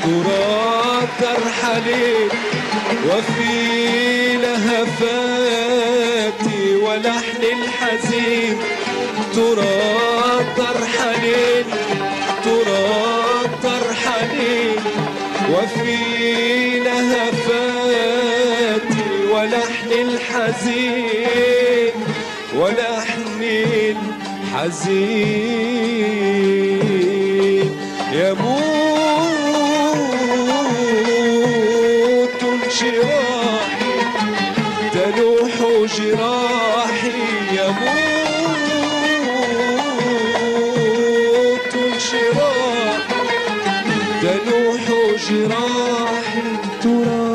ترى ترحلين وفي لهفاتي ولحن الحزين ترى ترحلين وفي لهفاتي ولحن الحزين يموت انشراحي تلوح جراحي يموت انشراحي تلوح جراحي ترى